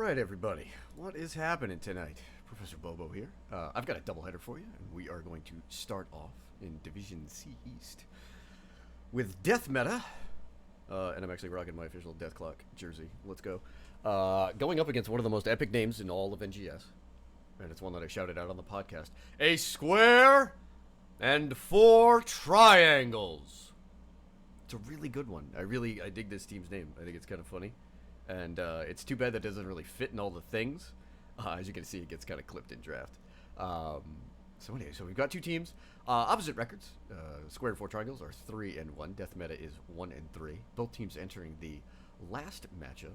Alright, everybody. What is happening tonight? Professor Bobo here. I've got a doubleheader for you, and we are going to start off in Division C East with DeathMeta. And I'm actually rocking my official Death Clock jersey. Let's go. Going up against one of the most epic names in all of NGS. And it's one that I shouted out on the podcast. A square and 4 triangles. It's a really good one. I dig this team's name. I think it's kind of funny. And it's too bad that doesn't really fit in all the things. As you can see, it gets kind of clipped in draft. So anyway, so we've got two teams. Opposite records. Square and 4 triangles are 3-1. DeathMeta is 1-3. Both teams entering the last matchup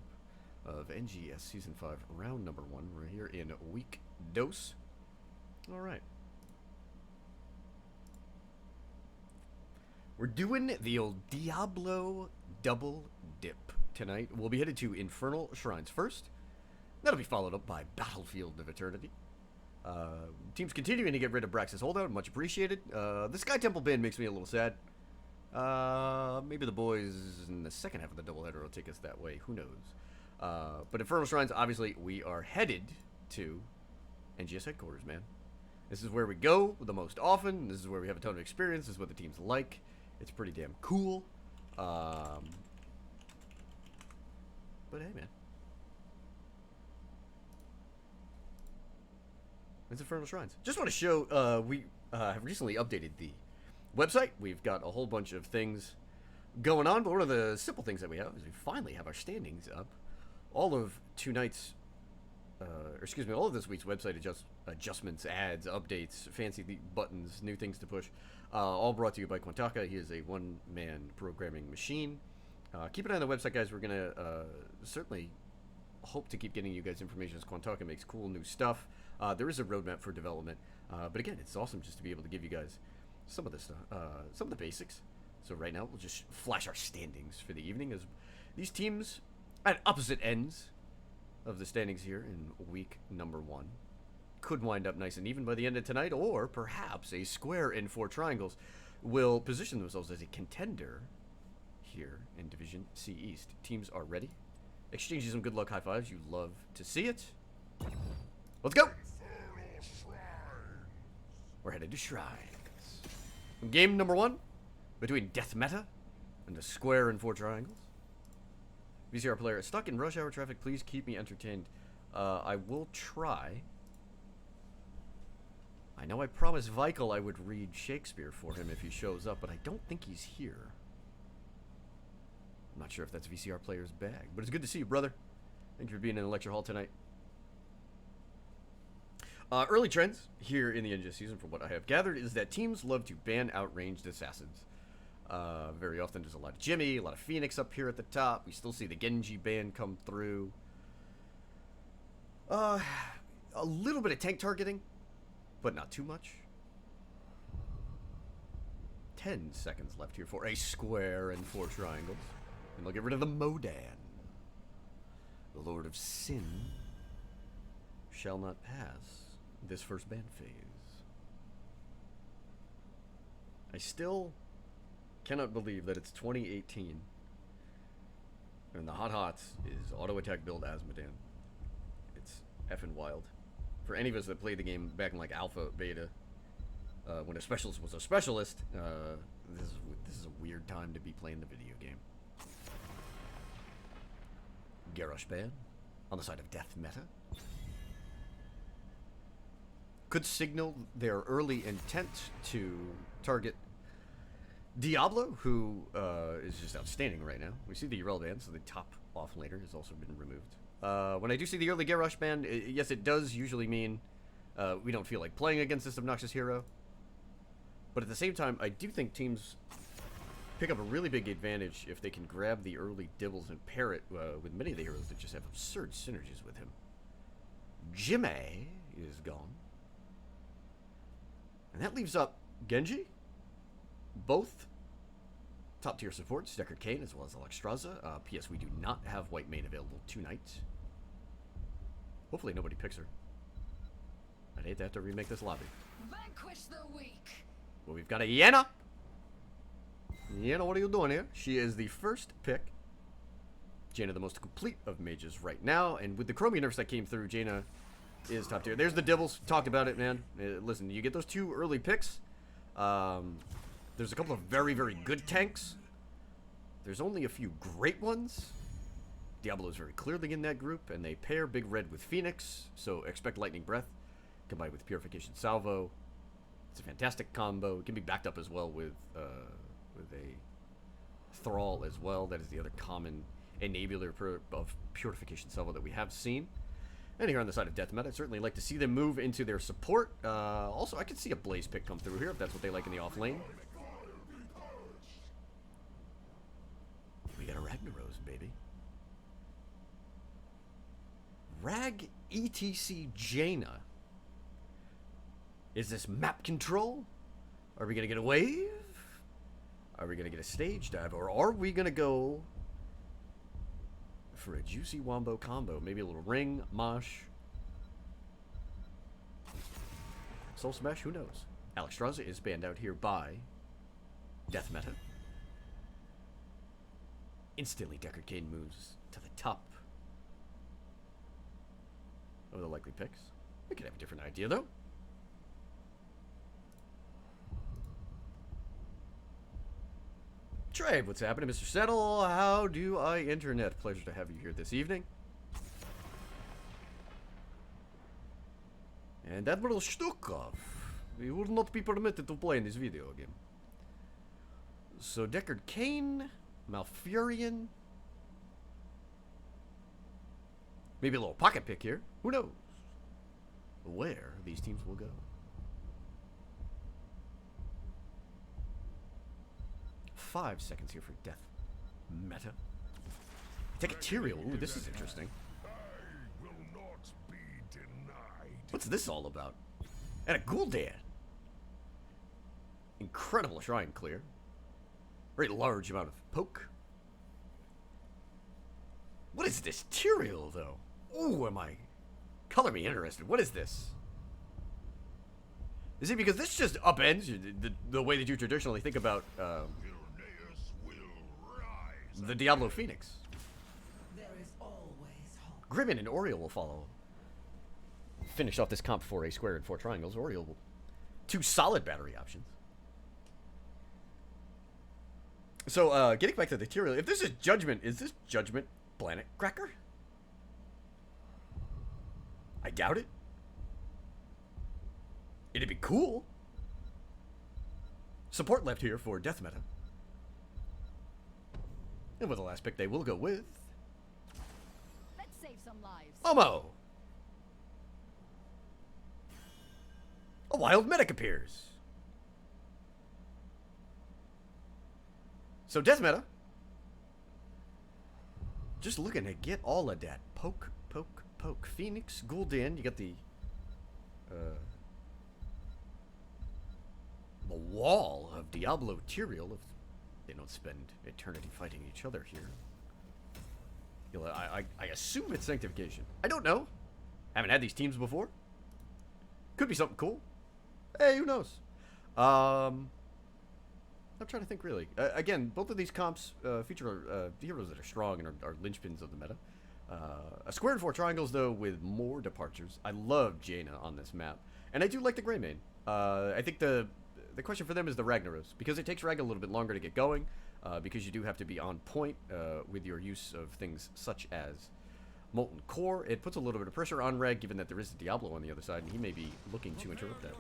of NGS Season 5, round number 1. We're here in week dose. All right. We're doing the old Diablo double dip tonight. We'll be headed to Infernal Shrines first. That'll be followed up by Battlefield of Eternity. Teams continuing to get rid of Brax's holdout. Much appreciated. The Sky Temple ban makes me a little sad. Maybe the boys in the second half of the doubleheader will take us that way. Who knows? But Infernal Shrines, obviously, we are headed to NGS headquarters, man. This is where we go the most often. This is where we have a ton of experience. This is what the teams like. It's pretty damn cool. But hey, man. It's Infernal Shrines. Just want to show, we have recently updated the website. We've got a whole bunch of things going on, but one of the simple things that we have is we finally have our standings up. All of all of this week's website adjustments, ads, updates, fancy buttons, new things to push, all brought to you by Quantaka. He is a one-man programming machine. Keep an eye on the website, guys. We're going to certainly hope to keep getting you guys information as Quantaka makes cool new stuff. There is a roadmap for development. But again, it's awesome just to be able to give you guys some of this stuff, some of the basics. So right now, we'll just flash our standings for the evening as these teams at opposite ends of the standings here in week number 1 could wind up nice and even by the end of tonight, or perhaps a square and 4 triangles will position themselves as a contender here in Division C East. Teams are ready. Exchange you some good luck high fives. You love to see it. Let's go. We're headed to Shrines. Game number 1 between DeathMeta and the square and 4 triangles. VCR player, stuck in rush hour traffic. Please keep me entertained. I will try. I know I promised Vikel I would read Shakespeare for him if he shows up, but I don't think he's here. I'm not sure if that's VCR player's bag, but it's good to see you, brother. Thank you for being in the lecture hall tonight. Early trends here in the NGS season, from what I have gathered, is that teams love to ban outranged assassins. Very often there's a lot of Jimmy, a lot of Phoenix up here at the top. We still see the Genji ban come through. A little bit of tank targeting, but not too much. 10 seconds left here for a square and 4 triangles. And they'll get rid of the Modan. The Lord of Sin shall not pass this first ban phase. I still cannot believe that it's 2018 and the hot is auto attack build Asmodan. It's effing wild. For any of us that played the game back in like alpha, beta, when a specialist was a specialist, this is a weird time to be playing the video game. Garrosh ban on the side of DeathMeta could signal their early intent to target Diablo, who is just outstanding right now. We see the Urel ban, so the top offlaner has also been removed. When I do see the early Garrosh ban, yes, it does usually mean we don't feel like playing against this obnoxious hero. But at the same time, I do think teams pick up a really big advantage if they can grab the early dibbles and pair it with many of the heroes that just have absurd synergies with him. Jimmy is gone. And that leaves up Genji, both top tier supports, Deckard Cain as well as Alexstrasza. P.S. We do not have white main available tonight. Hopefully nobody picks her. I'd hate to have to remake this lobby. Vanquish the weak. Well, we've got a Yenna. Yenna, what are you doing here? She is the first pick. Jaina the most complete of mages right now, and with the Chromia nerfs that came through, Jaina is top tier. There's the Dibbles. Talked about it, man. Listen, you get those 2 early picks. There's a couple of very, very good tanks. There's only a few great ones. Diablo is very clearly in that group, and they pair Big Red with Phoenix, so expect Lightning Breath combined with Purification Salvo. It's a fantastic combo. It can be backed up as well with a Thrall as well. That is the other common enabler of Purification Salvo that we have seen. And here on the side of DeathMeta, I'd certainly like to see them move into their support. Also, I could see a Blaze pick come through here if that's what they like in the off lane. We got a Ragnaros, baby. Rag ETC Jaina. Is this map control? Are we going to get a wave? Are we going to get a stage dive? Or are we going to go for a juicy wombo combo? Maybe a little ring, mosh, soul smash, who knows? Alexstrasza is banned out here by DeathMeta. Instantly Deckard Cain moves to the top of the likely picks. We could have a different idea though. Trey, what's happening, Mr. Settle? How do I internet? Pleasure to have you here this evening. And Admiral Stukov, you will not be permitted to play in this video game. So Deckard Cain, Malfurion, maybe a little pocket pick here. Who knows where these teams will go? Five seconds here for DeathMeta. Take a Tyrael. Ooh, this is interesting. What's this all about? And a Gul'dan. Incredible shrine clear. Very large amount of poke. What is this Tyrael, though? Ooh, color me interested. What is this? Is it because this just upends the way that you traditionally think about the Diablo Phoenix? There is always hope. Grimmin and Oriel will follow. Finish off this comp for a square and 4 triangles. Oriel will. 2 solid battery options. So, getting back to the Tyrael, if this is Judgment, is this Judgment Planet Cracker? I doubt it. It'd be cool. Support left here for DeathMeta. And with the last pick, they will go with Let's save some lives. Omo. A wild medic appears. So DeathMeta, just looking to get all of that poke, poke, poke. Phoenix, Gul'dan. You got the wall of Diablo Tyrael. If they don't spend eternity fighting each other here. You know, I assume it's Sanctification. I don't know. Haven't had these teams before. Could be something cool. Hey, who knows? I'm trying to think really. Again, both of these comps feature heroes that are strong and are linchpins of the meta. A square and 4 triangles, though, with more departures. I love Jaina on this map. And I do like the Greymane. I think the question for them is the Ragnaros, because it takes Rag a little bit longer to get going, because you do have to be on point with your use of things such as Molten Core. It puts a little bit of pressure on Rag, given that there is a Diablo on the other side, and he may be looking to interrupt that.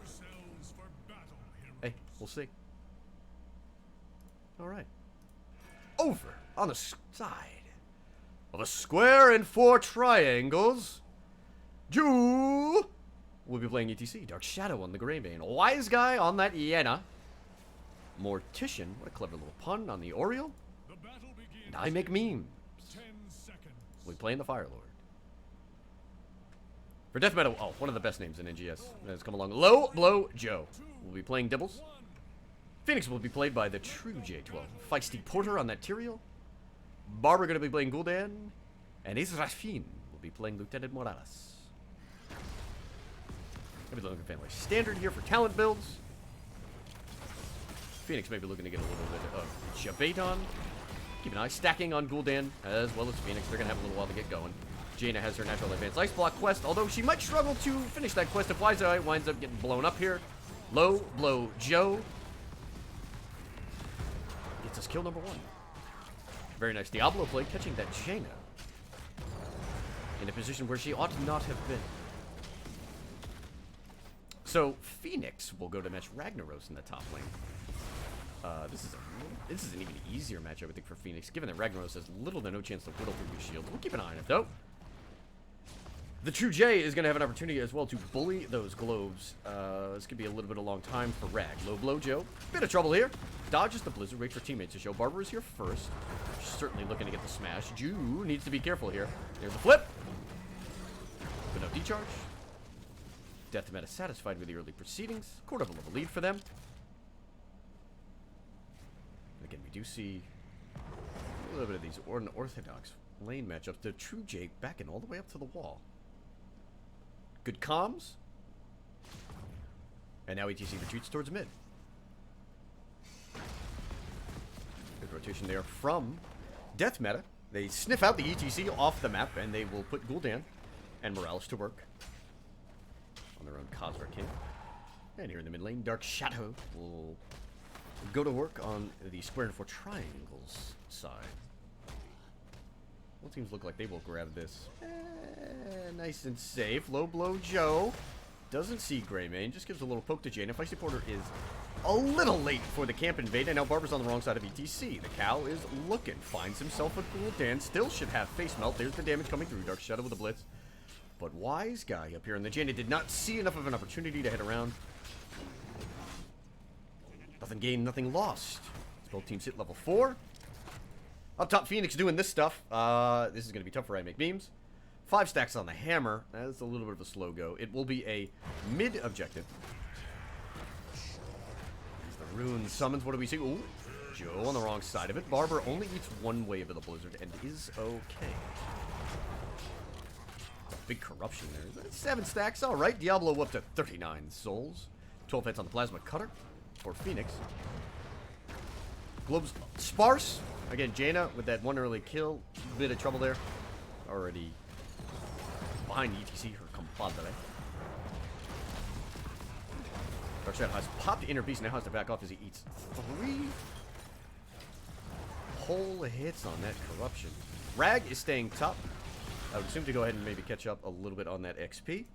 Hey, we'll see. Alright. Over on the side of a square and 4 triangles, Jew will be playing ETC. Dark Shadow on the Greybane. Wise Guy on that Iena. Mortician. What a clever little pun on the Oriel. And I make memes. We'll be playing the Fire Lord. For DeathMeta, oh, one of the best names in NGS that has come along. Low Blow Joe will be playing Dibbles. Phoenix will be played by the true J12. Feisty Porter on that Tyrael. Barber going to be playing Gul'dan. And Israfin will be playing Lieutenant Morales. Maybe looking for family standard here for talent builds. Phoenix may be looking to get a little bit of Jabate on. Keep an eye. Stacking on Gul'dan as well as Phoenix. They're going to have a little while to get going. Jaina has her natural advanced ice block quest, although she might struggle to finish that quest if Wise Eye winds up getting blown up here. Low blow Joe. Gets us kill number 1. Very nice Diablo play, catching that Jaina in a position where she ought not have been. So Phoenix will go to match Ragnaros in the top lane. This is an even easier match, I would think, for Phoenix, given that Ragnaros has little to no chance to whittle through his shield. We'll keep an eye on it, though. The True J is going to have an opportunity as well to bully those globes. This could be a little bit of a long time for Rag. Low blow Joe. Bit of trouble here. Dodges the Blizzard. Waits for teammates to show. Barber is here first. Certainly looking to get the smash. Ju needs to be careful here. There's the flip. But no decharge. DeathMeta satisfied with the early proceedings. Quarter of a level lead for them. And again, we do see a little bit of these unorthodox lane matchups. The True J backing all the way up to the wall. Good comms. And now ETC retreats towards mid. Good rotation there from DeathMeta. They sniff out the ETC off the map, and they will put Gul'dan and Morales to work on their own Khazra King. And here in the mid lane, Dark Shadow will go to work on the square and 4 triangles side. Both teams look like they will grab this. Nice and safe. Low blow Joe. Doesn't see Greymane. Just gives a little poke to Jaina. Feisty Porter is a little late for the camp invade. And now Barber's on the wrong side of ETC. The cow is looking. Finds himself a Gul'dan. Still should have face melt. There's the damage coming through. Dark Shadow with a blitz. But Wise Guy up here. And the Jaina did not see enough of an opportunity to head around. Nothing gained, nothing lost. Both teams hit level 4. Up top, Phoenix doing this stuff. This is going to be tough for I Make Memes. 5 stacks on the hammer. That's a little bit of a slow go. It will be a mid objective. As the rune summons, what do we see? Ooh, Joe on the wrong side of it. Barber only eats 1 wave of the Blizzard and is okay. Big corruption there. 7 stacks. All right. Diablo up to 39 souls. 12 hits on the Plasma Cutter for Phoenix. Globes sparse. Again, Jaina with that 1 early kill. Bit of trouble there. Already behind ETC, her compadre. Dark Shadow has popped Inner Beast, now has to back off as he eats 3 whole hits on that corruption. Rag is staying top. I would assume to go ahead and maybe catch up a little bit on that XP.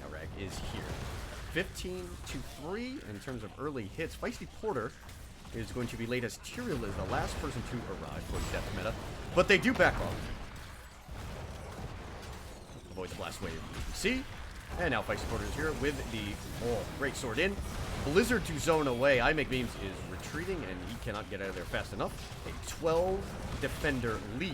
Now Rag is here. 15 to 3 in terms of early hits. Feisty Porter is going to be late as Tyrael is the last person to arrive for DeathMeta. But they do back off. Avoid the blast wave. You can see. And now Feisty Porter is here with the great sword in. Blizzard to zone away. I Make Memes is retreating and he cannot get out of there fast enough. A 12 defender lead.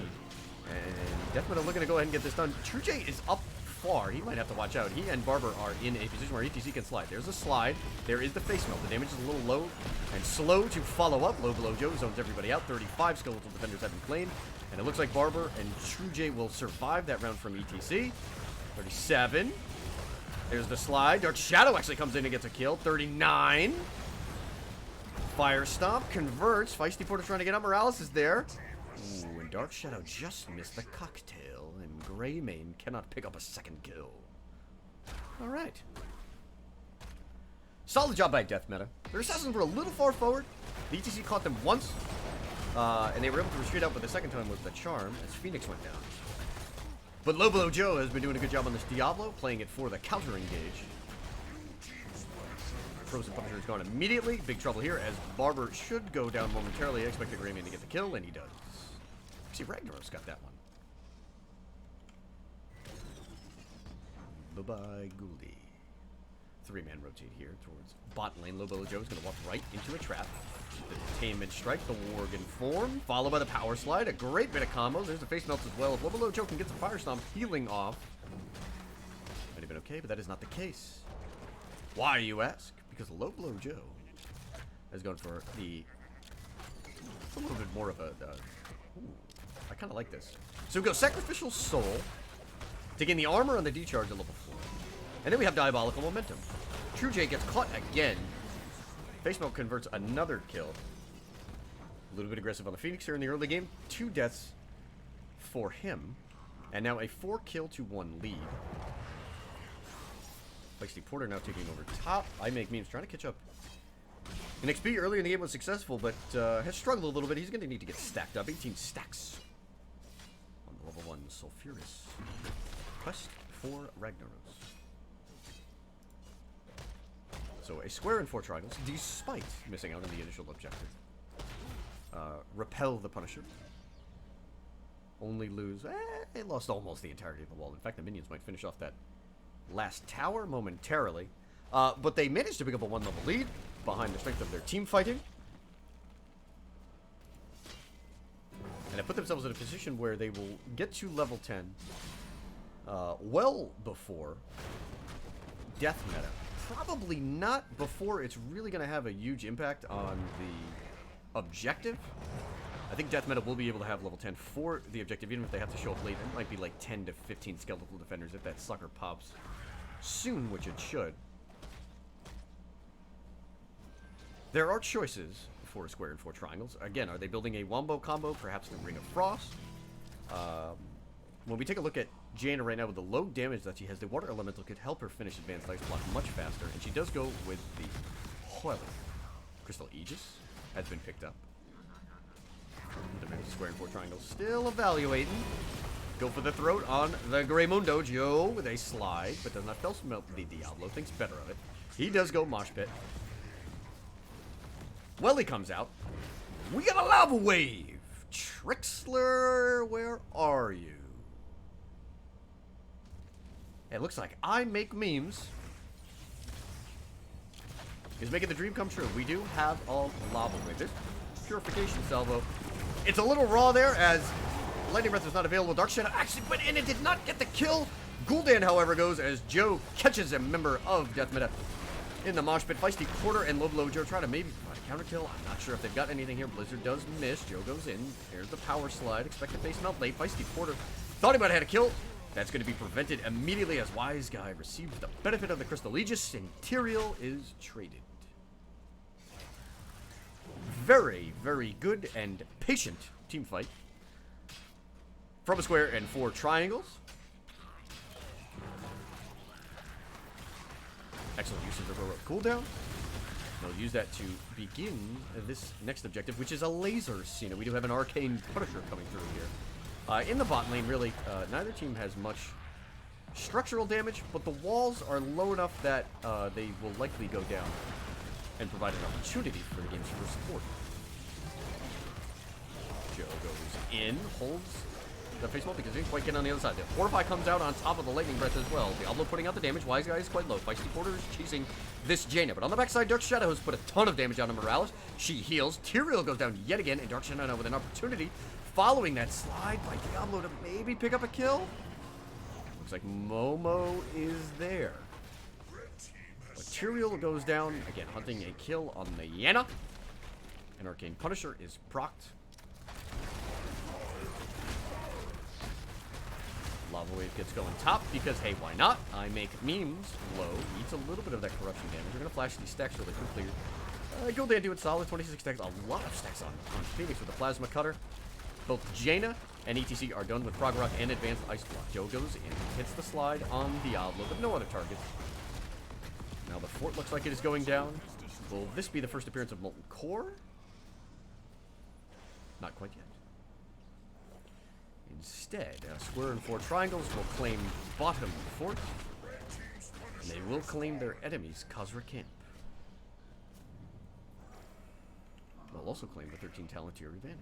And DeathMeta looking to go ahead and get this done. True J is up far. He might have to watch out. He and Barber are in a position where ETC can slide. There's a slide. There is the face melt. The damage is a little low and slow to follow up. Low below Joe zones everybody out. 35 skeletal defenders have been claimed. And it looks like Barber and True J will survive that round from ETC. 37. There's the slide. Dark Shadow actually comes in and gets a kill. 39. Fire Stomp converts. Feisty Porter trying to get up. Morales is there. Ooh, and Dark Shadow just missed the cocktail. And Greymane cannot pick up a second kill. Alright. Solid job by DeathMeta. Their assassins were a little far forward. The ETC caught them once. And they were able to retreat out, but the second time was the charm as Phoenix went down. But Low Blow Joe has been doing a good job on this Diablo, playing it for the counter engage. Frozen Punisher is gone immediately. Big trouble here as Barber should go down momentarily. I expected Greymane to get the kill, and he does. See, Ragnaros got that one. Bye-bye, Gouldy. 3-man rotate here towards bot lane. Low Blow Joe is going to walk right into a trap. The Detainment Strike, the Worgen form, followed by the Power Slide. A great bit of combos. There's the Face Melt as well. If Low Blow Joe can get the Fire Stomp healing off, might have been okay, but that is not the case. Why, you ask? Because Low Blow Joe has gone for the a little bit more of a ooh, I kind of like this. So we go Sacrificial Soul to gain the armor on the decharge at level 4. And then we have Diabolical Momentum. True J gets caught again. Face Melt converts another kill. A little bit aggressive on the Phoenix here in the early game. 2 deaths for him. And now a 4-kill to 1 lead. Feisty Porter now taking over top. I make memes trying to catch up. And XP earlier in the game was successful, but has struggled a little bit. He's going to need to get stacked up. 18 stacks on the level 1 Sulfuris. Quest for Ragnaros. So a square and 4 triangles, despite missing out on the initial objective. Repel the Punisher. Only lose... they lost almost the entirety of the wall. In fact, the minions might finish off that last tower momentarily. But they managed to pick up a 1-level lead behind the strength of their team fighting. And they put themselves in a position where they will get to level 10 well before DeathMeta. Probably not before it's really going to have a huge impact on the objective. I think DeathMeta will be able to have level 10 for the objective, even if they have to show up late. It might be like 10 to 15 skeletal defenders if that sucker pops soon, which it should. There are choices for a square and 4 triangles. Again, are they building a wombo combo? Perhaps the Ring of Frost. When we take a look at Jaina right now with the low damage that she has, the Water Elemental could help her finish Advanced Ice Block much faster. And she does go with the Hoiler. Crystal Aegis has been picked up. The square and 4 triangles still evaluating. Go for the throat on the Greymundo. Joe with a slide, but does not spell smelt the Diablo. Thinks better of it. He does go Mosh Pit. Welly comes out. We got a lava wave. Trixler, where are you? It looks like I make memes is making the dream come true. We do have a lava wave. There's Purification Salvo. It's a little raw there as Lightning Breath is not available. Dark Shadow actually went in and did not get the kill. Gul'dan, however, goes as Joe catches a member of DeathMeta in the mosh pit. Feisty Porter and Low Joe try to maybe provide a counter kill. I'm not sure if they've got anything here. Blizzard does miss. Joe goes in. There's the power slide. Expect the face melt late. Feisty Porter thought he might have had a kill. That's going to be prevented immediately as Wise Guy receives the benefit of the Crystal Aegis, and Tyrael is traded. Very, very good and patient team fight. From a square and 4 triangles. Excellent use of the heroic cooldown. They'll use that to begin this next objective, which is a laser scene. We do have an arcane Punisher coming through here. In the bot lane, really, neither team has much structural damage, but the walls are low enough that they will likely go down and provide an opportunity for the game's first support. Joe goes in, holds the face mult because he didn't quite get on the other side. The Fortify comes out on top of the Lightning Breath as well. Diablo putting out the damage. Wise Guy is quite low. Feisty Porter is chasing this Jaina. But on the backside, Dark Shadow has put a ton of damage on Morales. She heals. Tyrael goes down yet again, and Dark Shadow now with an opportunity following that slide by Diablo to maybe pick up a kill. Looks like Momo is there. But Tyrael goes down, again, hunting a kill on the Jaina. An Arcane Punisher is procced. Lava Wave gets going top because, hey, why not? I make memes low. Eats a little bit of that corruption damage. We're going to flash these stacks really quickly. Gul'dan do it solid. 26 stacks. A lot of stacks on Phoenix with the Plasma Cutter. Both Jaina and ETC are done with Prog Rock and Advanced Ice Block. Joe goes in, hits the slide on Diablo, but no other targets. Now the fort looks like it is going down. Will this be the first appearance of Molten Core? Not quite yet. Instead, square and 4 triangles will claim bottom fort. And they will claim their enemies' Khazra camp. They'll also claim the 13 talent to your advantage.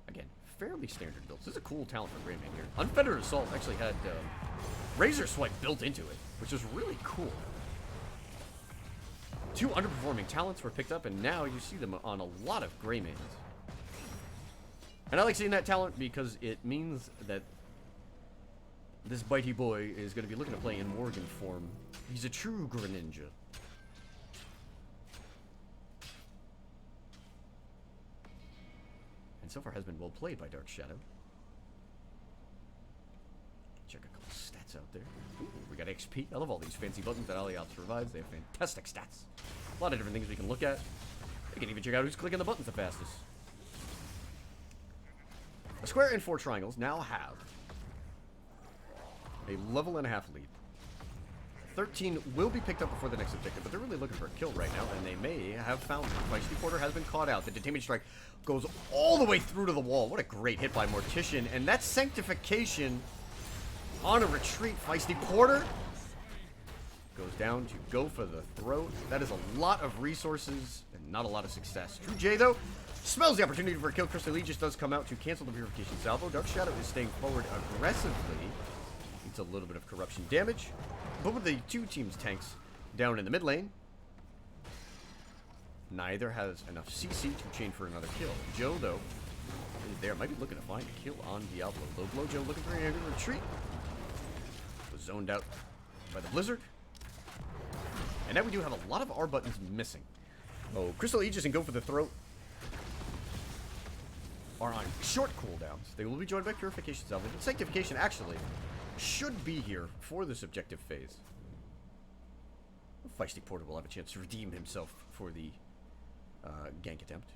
Again, fairly standard builds. This is a cool talent for Greymane here. Unfettered Assault actually had Razor Swipe built into it, which is really cool. 2 underperforming talents were picked up, and now you see them on a lot of Greymanes. And I like seeing that talent because it means that this bitey boy is going to be looking to play in Morgan form. He's a true Greninja. And so far has been well played by Dark Shadow. Check a couple stats out there. Ooh, we got XP. I love all these fancy buttons that Aliops provides. They have fantastic stats. A lot of different things we can look at. We can even check out who's clicking the buttons the fastest. A square and 4 triangles now have a level and a half lead. 13 will be picked up before the next objective, but they're really looking for a kill right now, and they may have found it. Feisty Porter has been caught out. The detainment strike goes all the way through to the wall. What a great hit by Mortician, and that's Sanctification on a retreat. Feisty Porter goes down to go for the throat. That is a lot of resources and not a lot of success. True J, though, smells the opportunity for a kill. Crystal Aegis does come out to cancel the purification salvo. Dark Shadow is staying forward aggressively. It's a little bit of corruption damage. But with the two teams' tanks down in the mid lane, neither has enough CC to chain for another kill. Joe, though, is there. Might be looking to find a kill on Diablo. Low blow Joe looking for a retreat. Was zoned out by the Blizzard. And now we do have a lot of R buttons missing. Oh, Crystal Aegis and Go for the Throat are on short cooldowns. They will be joined by Purification Salvo, but Sanctification actually should be here for this objective phase. Feisty Porter will have a chance to redeem himself for the gank attempt.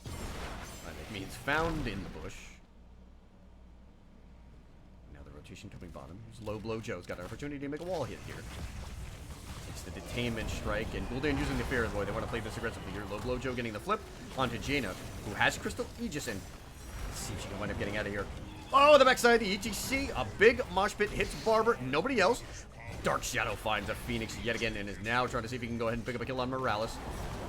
That means found in the bush. Now the rotation coming bottom. Here's Low Blow Joe's got an opportunity to make a wall hit here. It's the detainment strike, and Gul'dan using the Fear Void. They want to play this aggressively here. Low Blow Joe getting the flip onto Jaina, who has Crystal Aegis, and let's see if she can wind up getting out of here. Oh, the backside of the ETC. A big mosh pit hits Barber. Nobody else. Dark Shadow finds a Phoenix yet again and is now trying to see if he can go ahead and pick up a kill on Morales.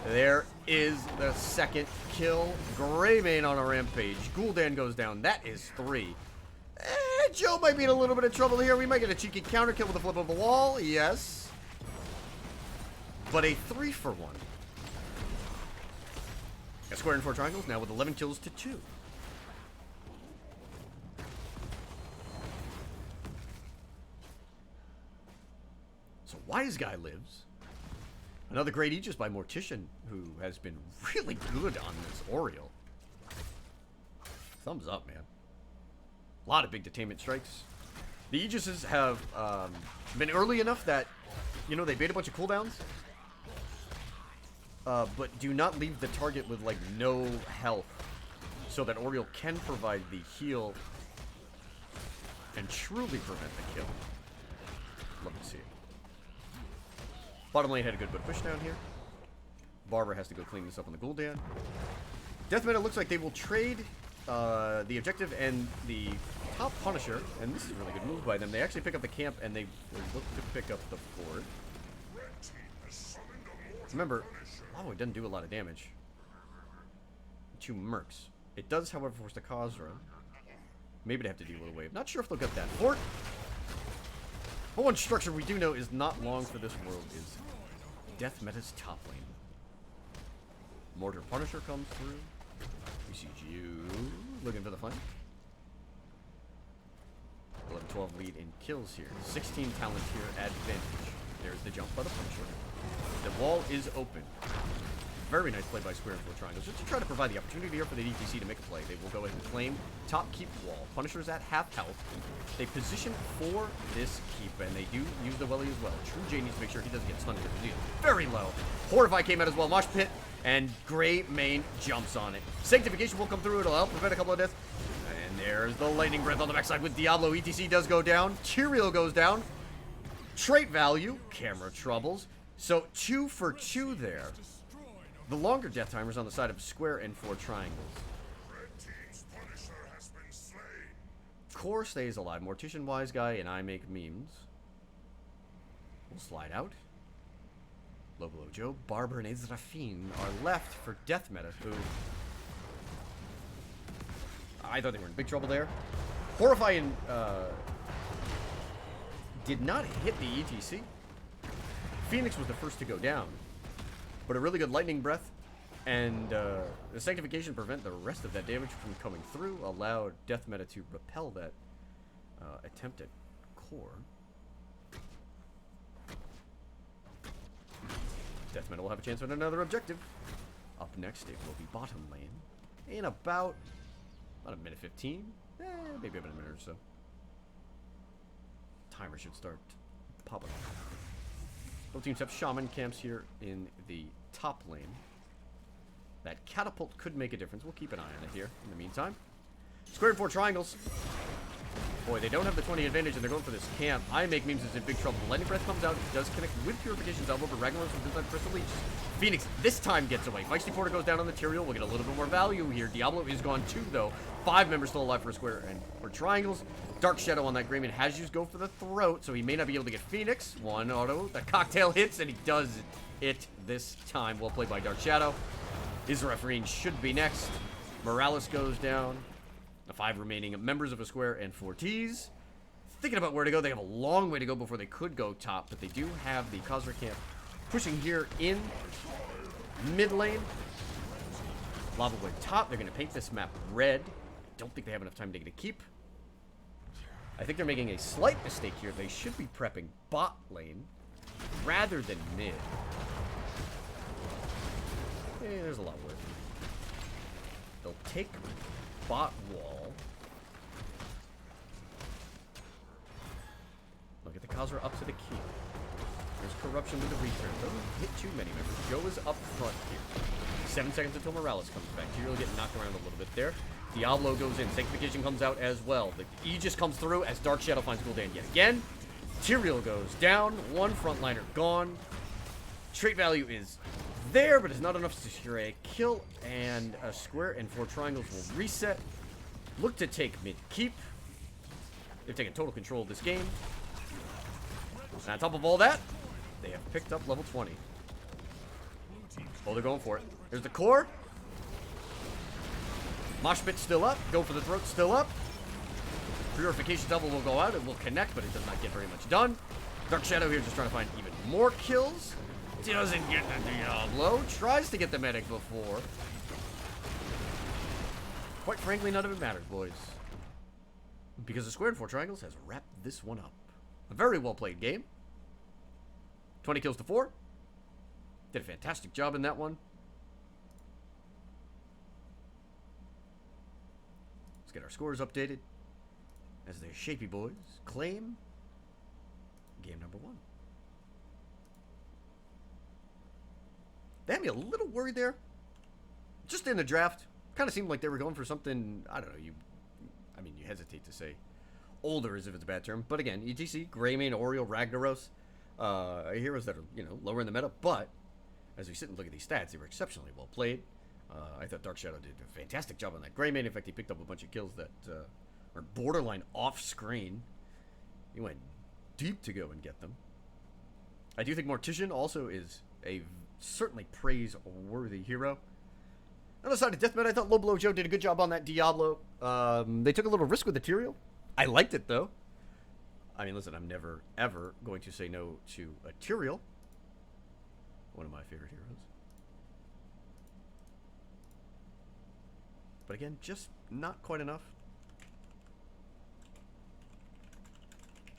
There is the second kill. Greymane on a rampage. Gul'dan goes down. That is 3. Joe might be in a little bit of trouble here. We might get a cheeky counter kill with a flip of a wall. Yes. But a 3 for 1. A square and 4 triangles now with 11 kills to 2. So Wise Guy lives. Another great Aegis by Mortician, who has been really good on this Oriole. Thumbs up, man. A lot of big detainment strikes. The Aegises have been early enough that, you know, they bait a bunch of cooldowns. But do not leave the target with, like, no health. So that Oriole can provide the heal and truly prevent the kill. Love to see it. Bottom lane had a good push down here. Barber has to go clean this up on the Gul'dan. DeathMeta looks like they will trade the objective and the top Punisher. And this is a really good move by them. They actually pick up the camp and they look to pick up the fort. Remember, it doesn't do a lot of damage. 2 mercs. It does, however, force the Khazra. Maybe they have to deal with a wave. Not sure if they'll get that. Fort. But one structure we do know is not long for this world is DeathMeta's top lane. Mortar Punisher comes through. We see you looking for the flank. 11-12 lead in kills here. 16 talent here advantage. There's the jump by the Punisher. The wall is open. Very nice play by Square and 4 Triangles. Just to try to provide the opportunity here for the DTC to make a play. They will go ahead and claim top keep wall. Punisher's at half health. They position for this keep, and they do use the welly as well. True J needs to make sure he doesn't get stunned because he's very low. Horrify came out as well. Mosh Pit, and Greymane jumps on it. Sanctification will come through. It'll help prevent a couple of deaths. And there's the Lightning Breath on the backside with Diablo. ETC does go down. Tyrael goes down. Trait value, camera troubles. So 2 for 2 there. The longer death timers on the side of Square and 4 Triangles. Core stays alive. Mortician, Wise Guy, and I make memes. We'll slide out. Low Blow Joe, Barber, and Ezrafine are left for DeathMeta, who I thought they were in big trouble there. Horrify and did not hit the ETC. Phoenix was the first to go down. But a really good Lightning Breath and the Sanctification prevent the rest of that damage from coming through, allowed DeathMeta to repel that attempt at core. DeathMeta will have a chance at another objective. Up next, it will be bottom lane in about a minute 15, maybe about a minute or so. timer should start popping up. Both teams have shaman camps here in the top lane. That catapult could make a difference. We'll keep an eye on it here in the meantime. Square and 4 triangles. Boy, they don't have the 20 advantage, and they're going for this camp. I make memes is in big trouble. Lightning Breath comes out. It does connect with Purification's elbow, but Ragnarok's with that Crystal Leech. Phoenix this time gets away. Feisty Porter goes down on the Tyrael. We'll get a little bit more value here. Diablo is gone too, though. 5 members still alive for a square and for triangles. Dark Shadow on that Greyman has used go for the throat, so he may not be able to get Phoenix. One auto. The cocktail hits, and he does it this time. Well played by Dark Shadow. Israfreen should be next. Morales goes down. The 5 remaining members of a square and 4 Ts. Thinking about where to go. They have a long way to go before they could go top, but they do have the Khazra camp pushing here in mid lane. Lava Blade top. They're going to paint this map red. I don't think they have enough time to get a keep. I think they're making a slight mistake here. They should be prepping bot lane rather than mid. There's a lot of work. They'll take bot wall. Look at the Khazra up to the keep. There's corruption with the return. Doesn't hit too many members. Joe is up front here. 7 seconds until Morales comes back. Tyrael getting knocked around a little bit there. Diablo goes in. Sanctification comes out as well. The Aegis comes through as Dark Shadow finds Gul'dan yet again. Tyrael goes down. 1 frontliner gone. Trait value is there, but it's not enough to secure a kill, and a square and 4 triangles will reset. Look to take mid keep. They've taken total control of this game. And on top of all that, they have picked up level 20. Oh, they're going for it. There's the core. Mosh pit still up. Go for the throat still up. Purification double will go out. It will connect, but it does not get very much done. Dark Shadow here just trying to find even more kills. Doesn't get the Diablo. Tries to get the medic before. Quite frankly, none of it matters, boys. Because the square and 4 triangles has wrapped this one up. A very well played game. 20 kills to 4. Did a fantastic job in that one. Let's get our scores updated. As the Shapy boys claim game number 1. They had me a little worried there. Just in the draft. Kind of seemed like they were going for something, I don't know, you hesitate to say older as if it's a bad term. But again, ETC, Greymane, Oriole, Ragnaros, heroes that are, lower in the meta. But as we sit and look at these stats, they were exceptionally well played. I thought Dark Shadow did a fantastic job on that Greymane. In fact, he picked up a bunch of kills that are borderline off-screen. He went deep to go and get them. I do think Mortician also is a certainly praise-worthy hero. On the side of DeathMeta, I thought Low Blow Joe did a good job on that Diablo. They took a little risk with the Tyrael. I liked it, though. I mean, listen, I'm never, ever going to say no to a Tyrael. One of my favorite heroes. But again, just not quite enough.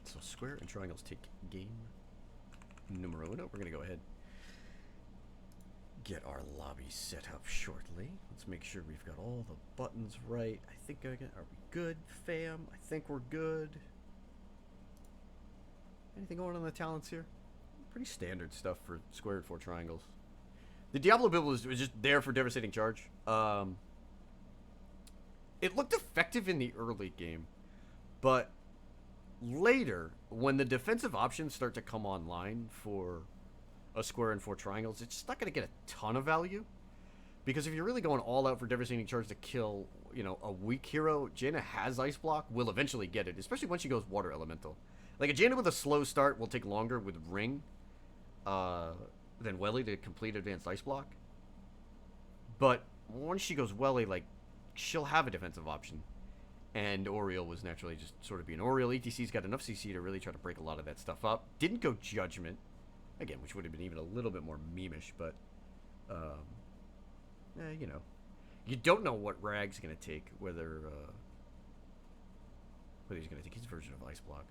So square and triangles take game numero uno. We're going to go ahead get our lobby set up shortly. Let's make sure we've got all the buttons right. I think are we good, fam? I think we're good. Anything going on in the talents here? Pretty standard stuff for square and 4 triangles. The Diablo build was just there for Devastating Charge. It looked effective in the early game, but later, when the defensive options start to come online for a square and 4 triangles, it's just not going to get a ton of value. Because if you're really going all out for Devastating Charge to kill, a weak hero, Jaina has Ice Block, will eventually get it, especially when she goes Water Elemental. Like, a Jaina with a slow start will take longer with Ring than Welly to complete Advanced Ice Block. But once she goes Welly, like, she'll have a defensive option. And Oriole was naturally just sort of being Oriole. ETC's got enough CC to really try to break a lot of that stuff up. Didn't go Judgment. Again, which would have been even a little bit more memeish, but, you don't know what Rag's going to take, whether he's going to take his version of Ice Block.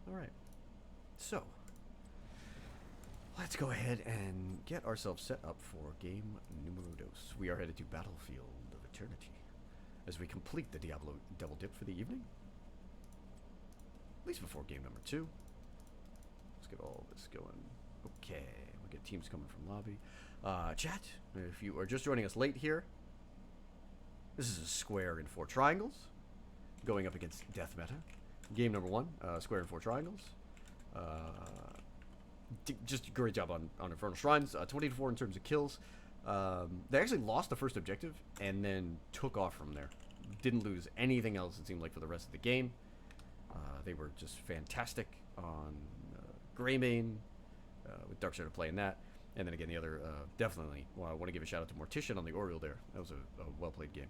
All right. So, let's go ahead and get ourselves set up for game numero dos. We are headed to Battlefield of Eternity as we complete the Diablo double dip for the evening. at least before game number 2. Let's get all this going. Okay, we get teams coming from lobby. Chat, if you are just joining us late here, this is a square and 4 triangles going up against DeathMeta. Game number 1, square and 4 triangles. Just a great job on Infernal Shrines. 20-4 in terms of kills. They actually lost the first objective and then took off from there. Didn't lose anything else, it seemed like, for the rest of the game. They were just fantastic on Greymane, with Darkshadow playing that. And then again, the other, definitely, I want to give a shout out to Mortician on the Oriole there. That was a well-played game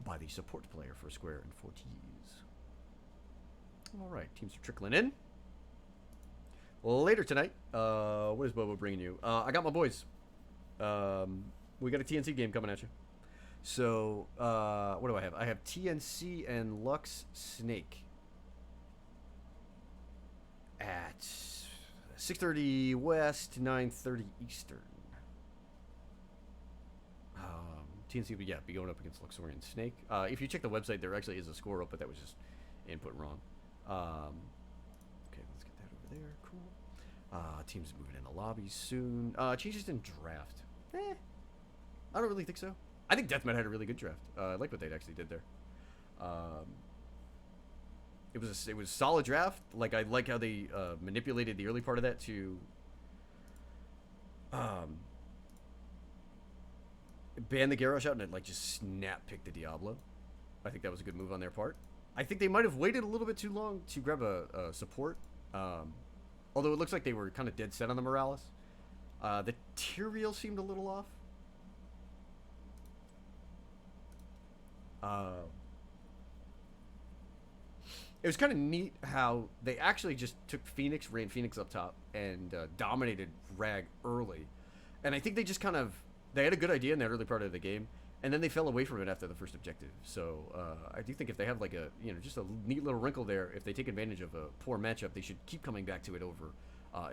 by the support player for Square and 4 Ts. Alright, teams are trickling in. Later tonight, what is Bobo bringing you? I got my boys. We got a TNC game coming at you. So, what do I have? I have TNC and Lux Snake at 6:30 West, 9:30 Eastern. TNC will, be going up against Luxorian Snake. If you check the website, there actually is a score up, but that was just input wrong. Okay, let's get that over there. Cool. Teams moving in the lobby soon. Changes in draft. I don't really think so. I think DeathMeta had a really good draft. I like what they actually did there. It was a solid draft. Like, I like how they manipulated the early part of that to ban the Garrosh out and it, like, just snap pick the Diablo. I think that was a good move on their part. I think they might have waited a little bit too long to grab a support. Although it looks like they were kind of dead set on the Morales. The Tyrael seemed a little off. It was kind of neat how they actually just took Phoenix, ran Phoenix up top, and dominated Rag early. And I think they just kind of, they had a good idea in that early part of the game, and then they fell away from it after the first objective. So I do think if they have like a, just a neat little wrinkle there, if they take advantage of a poor matchup, they should keep coming back to it over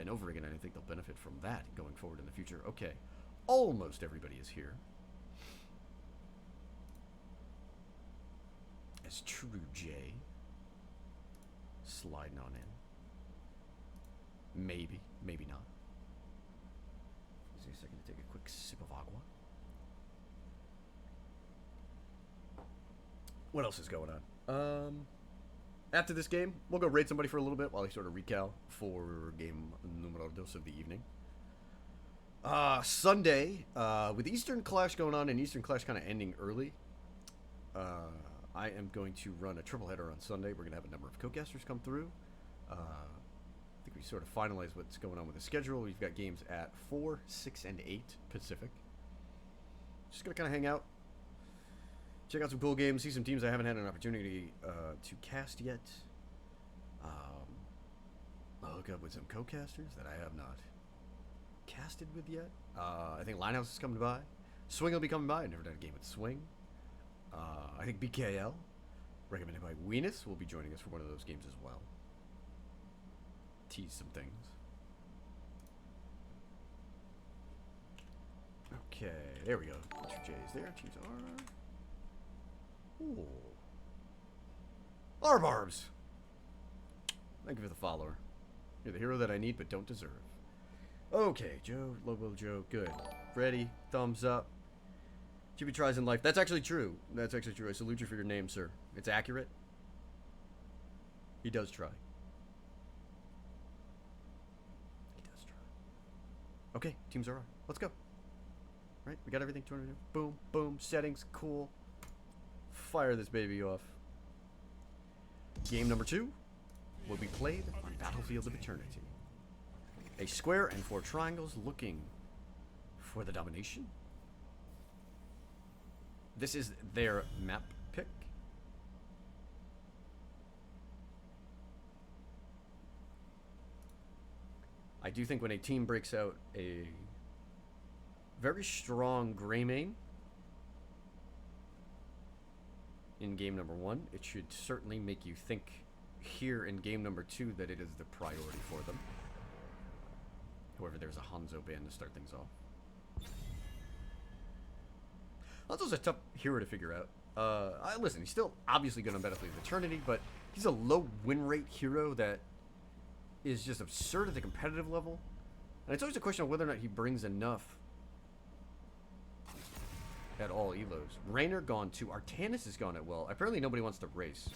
and over again, and I think they'll benefit from that going forward in the future. Okay, almost everybody is here. As True J sliding on in. Maybe, maybe not. Give me a second to take a quick sip of agua. What else is going on? After this game, we'll go raid somebody for a little bit while I sort of recal for game numero dos of the evening. Sunday, with Eastern Clash going on and Eastern Clash kind of ending early, I am going to run a triple header on Sunday. We're going to have a number of co-casters come through. I think we sort of finalized what's going on with the schedule. We've got games at 4, 6, and 8 Pacific. Just going to kind of hang out, check out some cool games, see some teams I haven't had an opportunity to cast yet. I'll hook up with some co-casters that I have not casted with yet. I think Linehouse is coming by. Swing will be coming by. I've never done a game with Swing. I think BKL, recommended by Weenus, will be joining us for one of those games as well. Tease some things. Okay, there we go. 2 J's there. Teams are. Ooh. Arbarbs! Thank you for the follower. You're the hero that I need but don't deserve. Okay, Joe, Lobo Joe, good. Freddy, thumbs up. Chippy tries in life. That's actually true. That's actually true. I salute you for your name, sir. It's accurate. He does try. He does try. Okay, teams are on. Let's go. Right, we got everything. Boom, boom. Settings, cool. Fire this baby off. Game number 2 will be played on Battlefield of Eternity. A square and 4 triangles looking for the domination. This is their map pick. I do think when a team breaks out a very strong Greymane in game number 1, it should certainly make you think here in game number 2 that it is the priority for them. However, there's a Hanzo ban to start things off. Hanzo's a tough hero to figure out. Listen, he's still obviously good on Battlefield of Eternity, but He's a low win rate hero that is just absurd at the competitive level. And it's always a question of whether or not he brings enough at all elos. Raynor gone too. Artanis is gone at well. Apparently nobody wants to race.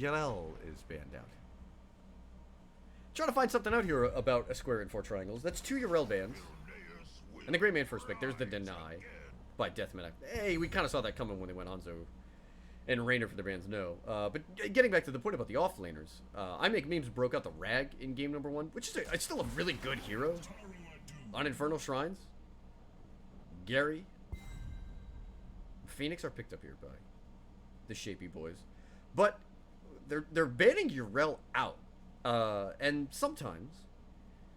Yarel is banned out. Trying to find something out here about a square and 4 triangles. That's 2 Yarel bans. And the Great Man First Pick. There's the Deny by DeathMeta. Hey, we kind of saw that coming when they went Hanzo and Raynor for the bans, no. But getting back to the point about the offlaners, I Make Memes broke out the Rag in game number 1, which is it's still a really good hero on Infernal Shrines. Gary. Phoenix are picked up here by the Shapey boys. But they're banning Yarel out. And sometimes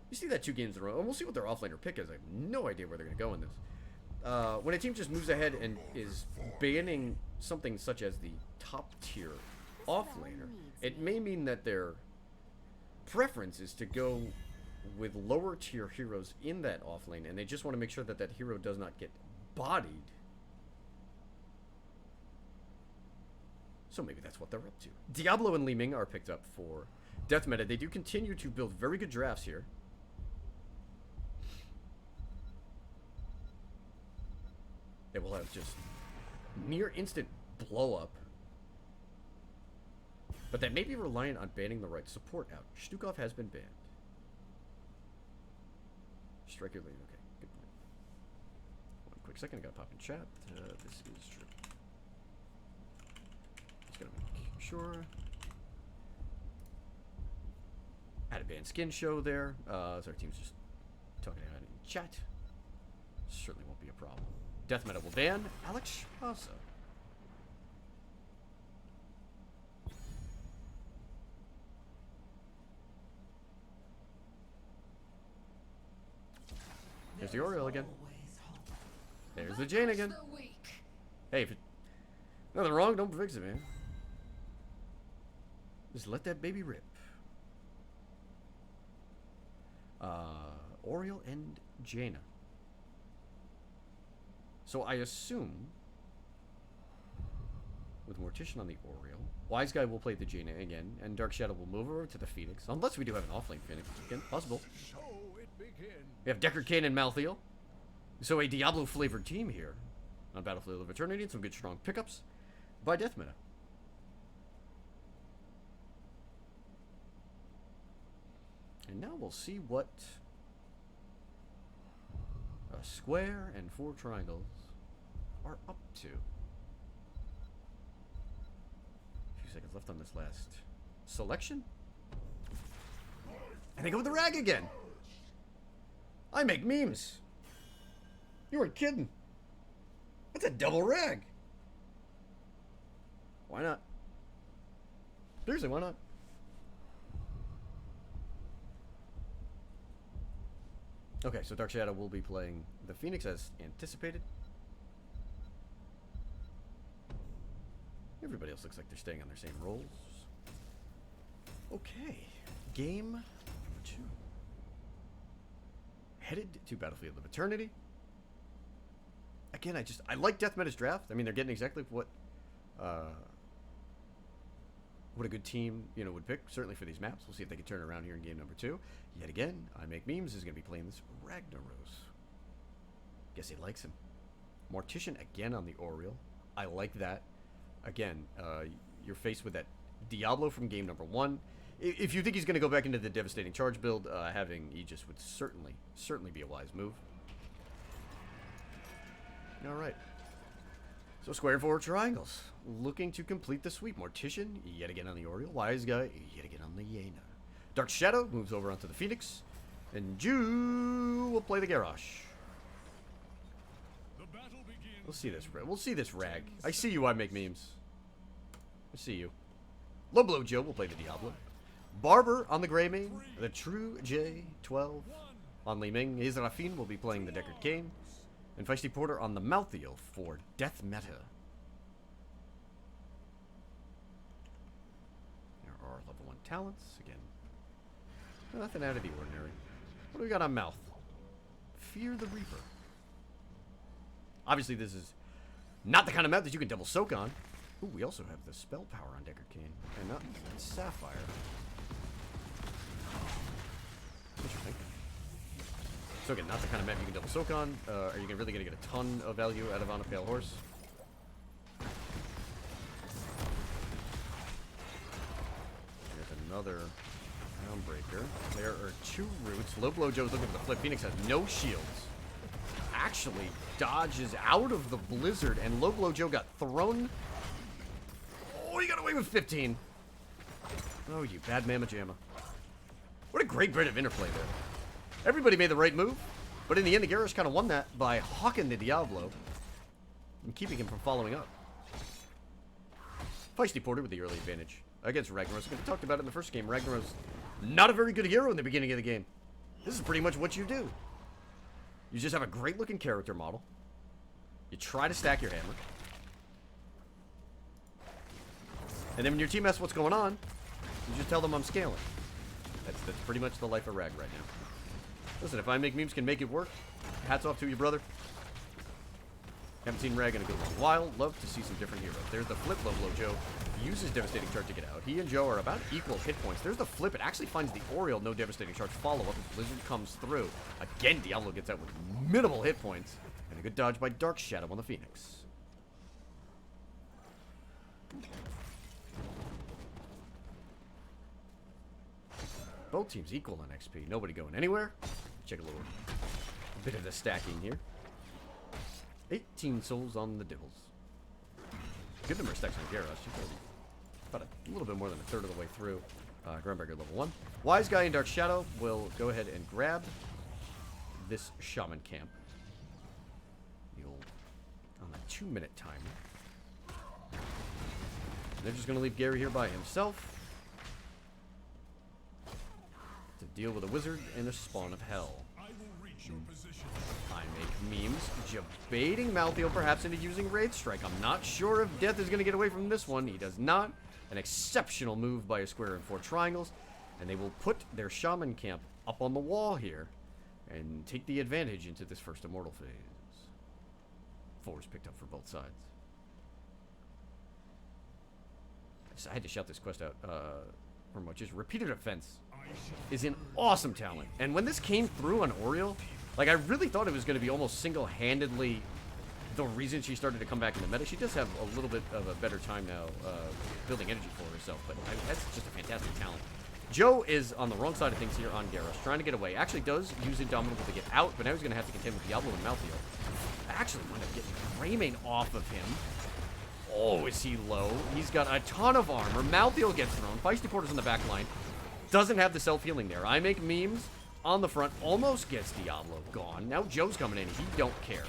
you see that 2 games in a row, and we'll see what their offlaner pick is. I have no idea where they're going to go in this. When a team just moves ahead and is banning something such as the top tier offlaner, it may mean that their preference is to go with lower tier heroes in that offlane, and they just want to make sure that that hero does not get bodied. So maybe that's what they're up to. Diablo and Li Ming are picked up for DeathMeta. They do continue to build very good drafts here. They will have just near instant blow up. But that may be reliant on banning the right support out. Stukov has been banned. Striker Lane, okay, good point. 1 quick second, I gotta pop in chat. This is true. Just gotta make sure. Had a banned skin show there. So our team's just talking about it in chat. Certainly won't be a problem. DeathMeta will ban Alex Shasa. There's the Oriole again. There's the Jane again. Hey, if nothing wrong, don't fix it, man. Just let that baby rip. Oriole and Jaina. So I assume with Mortician on the Oriole, Wise Guy will play the Jaina again, and Dark Shadow will move over to the Phoenix, unless we do have an offlane Phoenix again, possible. We have Deckard Cain and Malthael. So a Diablo flavored team here on Battlefield of Eternity, and some good strong pickups by DeathMeta. And now we'll see what a square and 4 triangles are up to. A few seconds left on this last selection. And they go with the Rag again. I Make Memes. You weren't kidding. That's a double Rag. Why not? Seriously, why not? Okay, so Dark Shadow will be playing the Phoenix as anticipated. Everybody else looks like they're staying on their same roles. Okay, game number 2. Headed to Battlefield of Eternity. Again, I like DeathMeta's draft. I mean, they're getting exactly what a good team, would pick, certainly for these maps. We'll see if they can turn it around here in game number 2. Yet again, I Make Memes is going to be playing this Ragnaros. Guess he likes him. Mortician again on the Oriole. I like that. Again, you're faced with that Diablo from game number 1. If you think he's going to go back into the devastating charge build, having Aegis would certainly be a wise move. All right. So square and 4 triangles, looking to complete the sweep. Mortician, yet again on the Oriole. Wise Guy, yet again on the Jaina. Dark Shadow moves over onto the Phoenix. And Jew will play the Garrosh. We'll see this. We'll see this Rag. I see you, I Make Memes. I see you. Low Blow Joe will play the Diablo. Barber on the Greymane. The True J12 on Li Ming. Izrafin will be playing the Deckard Cain. And Feisty Porter on the Malthael for DeathMeta. There are level 1 talents. Again, nothing out of the ordinary. What do we got on mouth? Fear the Reaper. Obviously, this is not the kind of mouth that you can double soak on. Ooh, we also have the spell power on Decker Kane. And not Sapphire. Interesting. So again, not the kind of map you can double soak on. Are you really going to get a ton of value out of On a Pale Horse? There's another Groundbreaker. There are 2 roots. Low Blow Joe's looking for the flip. Phoenix has no shields. Actually dodges out of the blizzard, and Low Blow Joe got thrown. Oh, he got away with 15. Oh, you bad mamma jamma. What a great bit of interplay there. Everybody made the right move, but in the end, the Garrosh kind of won that by hawking the Diablo and keeping him from following up. Feisty Porter with the early advantage against Ragnaros. We talked about it in the first game. Ragnaros, not a very good hero in the beginning of the game. This is pretty much what you do. You just have a great-looking character model. You try to stack your hammer. And then when your team asks what's going on, you just tell them I'm scaling. That's pretty much the life of Rag right now. Listen, if I Make Memes can make it work, hats off to you, brother. Haven't seen Rag in a good long while. Love to see some different heroes. There's the flip. Low Blow Joe uses Devastating Charge to get out. He and Joe are about equal hit points. There's the flip. It actually finds the Oriole. No Devastating Charge follow-up. Blizzard comes through. Again, Diablo gets out with minimal hit points. And a good dodge by Dark Shadow on the Phoenix. Both teams equal on XP. Nobody going anywhere. Check a little bit of the stacking here. 18 souls on the Dibbles. Good number of stacks on Garrosh. About a little bit more than a third of the way through. Groundbreaker level 1. Wise Guy and Dark Shadow will go ahead and grab this Shaman Camp. The old on a 2-minute timer. They're just going to leave Gary here by himself to deal with a wizard and a spawn of hell. I Make Memes debating Malthael perhaps into using Wraith Strike. I'm not sure if Death is going to get away from this one. He does not. An exceptional move by a square and 4 triangles. And they will put their Shaman Camp up on the wall here and take the advantage into this first Immortal phase. 4 is picked up for both sides. I had to shout this quest out for much. Just Repeated Offense is an awesome talent. And when this came through on Oriole, like, I really thought it was going to be almost single-handedly the reason she started to come back in the meta. She does have a little bit of a better time now building energy for herself, but that's just a fantastic talent. Joe is on the wrong side of things here on Garrosh, trying to get away. Actually does use Indomitable to get out, but now he's going to have to contend with Diablo and Malthael. Actually wind up getting Greymane off of him. Oh, is he low? He's got a ton of armor. Malthael gets thrown. Feisty Porter's in the back line. Doesn't have the self-healing there. I Make Memes on the front. Almost gets Diablo gone. Now Joe's coming in. He don't care.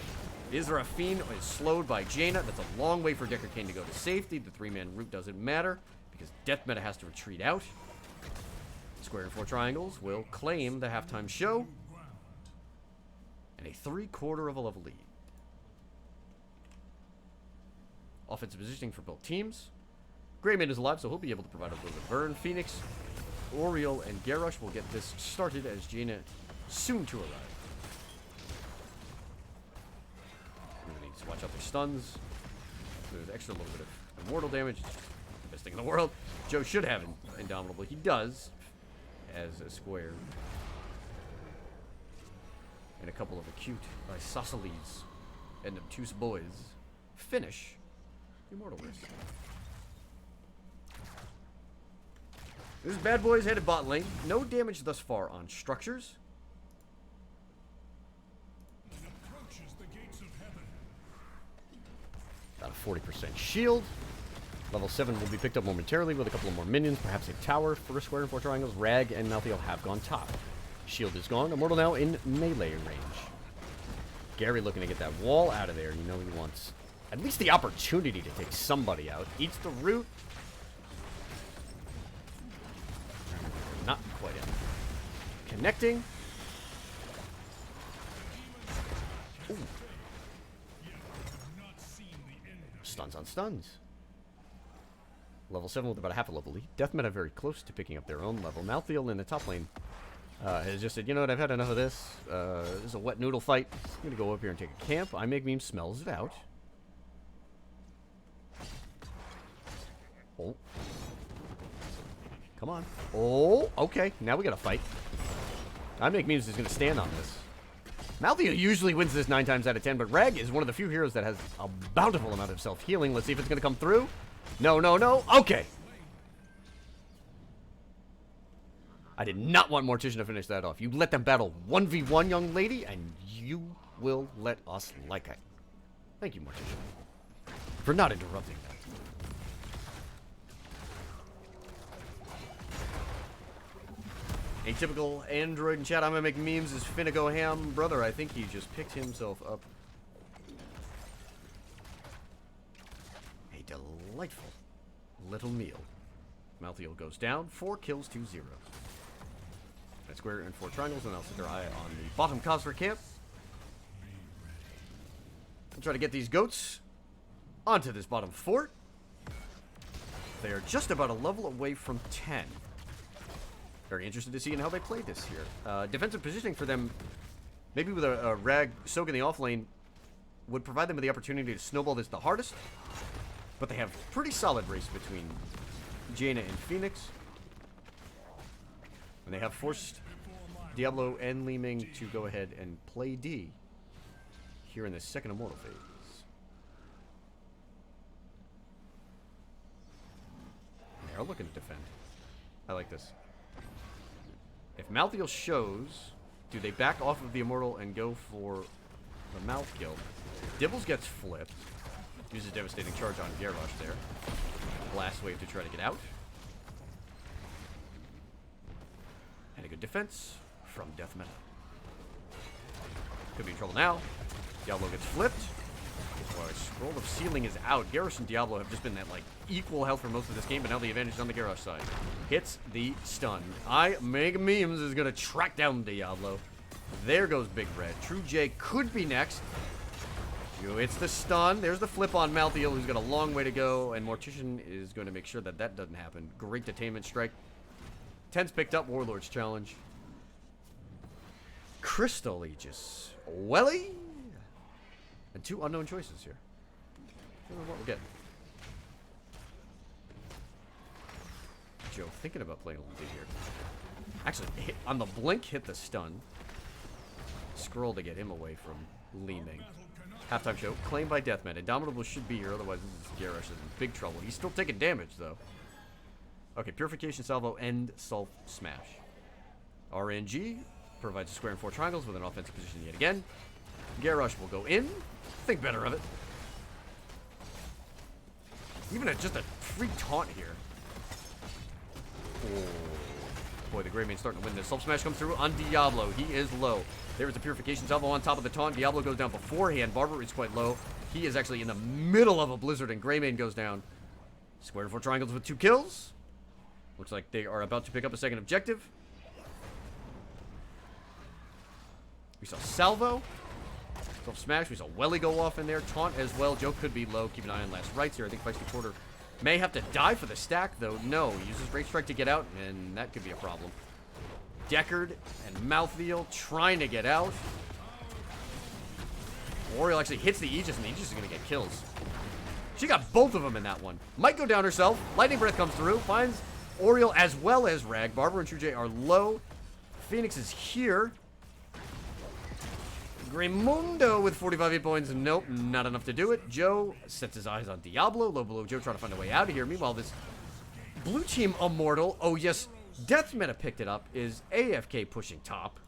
Israfine is slowed by Jaina. That's a long way for Decker Kane to go to safety. The 3-man route doesn't matter because DeathMeta has to retreat out. Square and 4 triangles will claim the halftime show. And a 3/4 of a level lead. Offensive positioning for both teams. Greymane is alive, so he'll be able to provide a little bit of burn. Phoenix, Oriole, and Garrosh will get this started as Jaina soon to arrive. Really need to watch out for stuns. There's extra little bit of immortal damage. The best thing in the world. Joe should have Indomitable. He does, as a square. And a couple of acute isosceles and obtuse boys finish Immortal Risk. This bad boy's headed bot lane. No damage thus far on structures. Got a 40% shield. Level 7 will be picked up momentarily with a couple of more minions. Perhaps a tower for a square and 4 triangles. Rag and Malthael have gone top. Shield is gone. Immortal now in melee range. Gary looking to get that wall out of there. You know he wants at least the opportunity to take somebody out. Eats the root. Not quite in. Connecting. Ooh. Stuns on stuns. Level 7 with about a half a level lead. DeathMeta very close to picking up their own level. Malthael in the top lane has just said, you know what, I've had enough of this. This is a wet noodle fight. I'm going to go up here and take a camp. I Make Meme smells it out. Oh. Come on. Oh, okay. Now we got to fight. I Make Memes is going to stand on this. Malthea usually wins this 9 times out of 10, but Reg is one of the few heroes that has a bountiful amount of self-healing. Let's see if it's going to come through. No, no, no. Okay. I did not want Mortician to finish that off. You let them battle 1v1, young lady, and you will let us like it. Thank you, Mortician, for not interrupting that. Atypical android in chat. I'm gonna make memes. Is finna go ham, brother. I think he just picked himself up a delightful little meal. Malthiel goes down. 4 kills to 0. A square and 4 triangles, and I'll set their eye on the bottom Cosfer camp. I'll try to get these goats onto this bottom fort. They are just about a level away from 10. Very interested to see in how they play this here. Defensive positioning for them, maybe with a Rag Soak in the off lane, would provide them with the opportunity to snowball this the hardest. But they have pretty solid race between Jaina and Phoenix. And they have forced Diablo and Li Ming to go ahead and play D here in the second Immortal phase. They are looking to defend. I like this. If Malthiel shows, do they back off of the Immortal and go for the mouth kill? Dibbles gets flipped. Uses Devastating Charge on Garrosh there. Blast Wave to try to get out. And a good defense from DeathMeta. Could be in trouble now. Diablo gets flipped. Boy, Scroll of Sealing is out. Garrosh and Diablo have just been at like equal health for most of this game, but now the advantage is on the Garrosh side. Hits the stun. I Make Memes is gonna track down Diablo. There goes Big Red. True J could be next. It's the stun. There's the flip on Malthiel, who's got a long way to go, and Mortician is going to make sure that that doesn't happen. Great detainment strike. 10's picked up. Warlord's challenge. Crystal Aegis. Welly. And 2 unknown choices here. I don't know what we're getting. Joe thinking about playing a little bit here. Actually, on the blink, hit the stun. Scroll to get him away from Li Ming. Halftime show. Claimed by DeathMeta. Indomitable should be here, otherwise Garrosh is in big trouble. He's still taking damage, though. Okay, Purification Salvo and Self Smash. RNG provides a square and 4 triangles with an offensive position yet again. Garrosh will go in. Think better of it. Even just a free taunt here. Oh. Boy, the Greymane starting to win this. Self Smash comes through on Diablo. He is low. There's a Purification Salvo on top of the taunt. Diablo goes down beforehand. Barber is quite low. He is actually in the middle of a blizzard, and Greymane goes down. Square and 4 triangles with 2 kills. Looks like they are about to pick up a second objective. We saw Salvo. Self Smash. We saw Welly go off in there. Taunt as well. Joe could be low. Keep an eye on last rights here. I think Feisty Porter may have to die for the stack, though. No. He uses Great Strike to get out, and that could be a problem. Deckard and Malthiel trying to get out. Oriel actually hits the Aegis, and the Aegis is going to get kills. She got both of them in that one. Might go down herself. Lightning Breath comes through. Finds Oriel as well as Rag. Barber and True J are low. Phoenix is here. Greymundo with 45 hit points. Nope, not enough to do it. Joe sets his eyes on Diablo. Low below Joe trying to find a way out of here. Meanwhile, this blue team Immortal. Oh, yes. DeathMeta picked it up. Is AFK pushing top.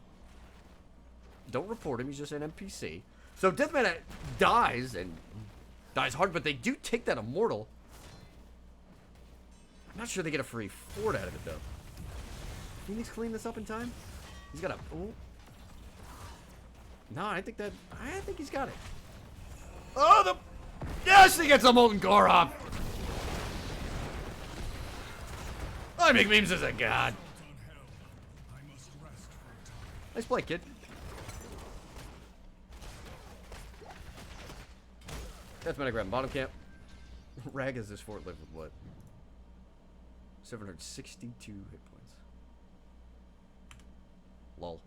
Don't report him. He's just an NPC. So DeathMeta dies, and dies hard, but they do take that Immortal. I'm not sure they get a free fort out of it, though. Phoenix clean this up in time? He's got a... Oh. No, I think he's got it. Oh, the... Yes, he gets a Molten Core off. I Make Memes as a god. Nice play, kid. DeathMeta grabbing bottom camp. Rag has this fort live with what? 762 hit points. Lol.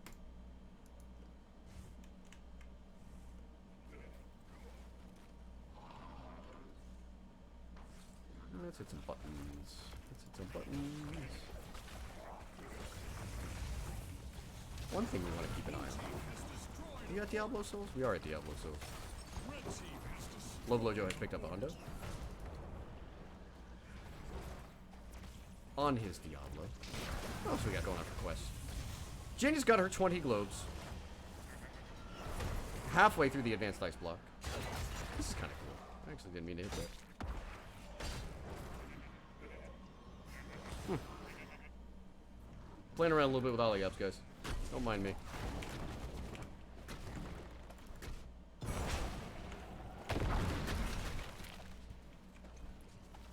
Let's hit some buttons. Let's hit some buttons. One thing we want to keep an eye on. You got Diablo Souls? We are at Diablo Souls. Low Blow Joe has picked up a hundo. On his Diablo. What else we got going on for quests? Janie's got her 20 globes. Halfway through the advanced dice block. This is kind of cool. I actually didn't mean to hit that. Playing around a little bit with ollie ups, guys. Don't mind me.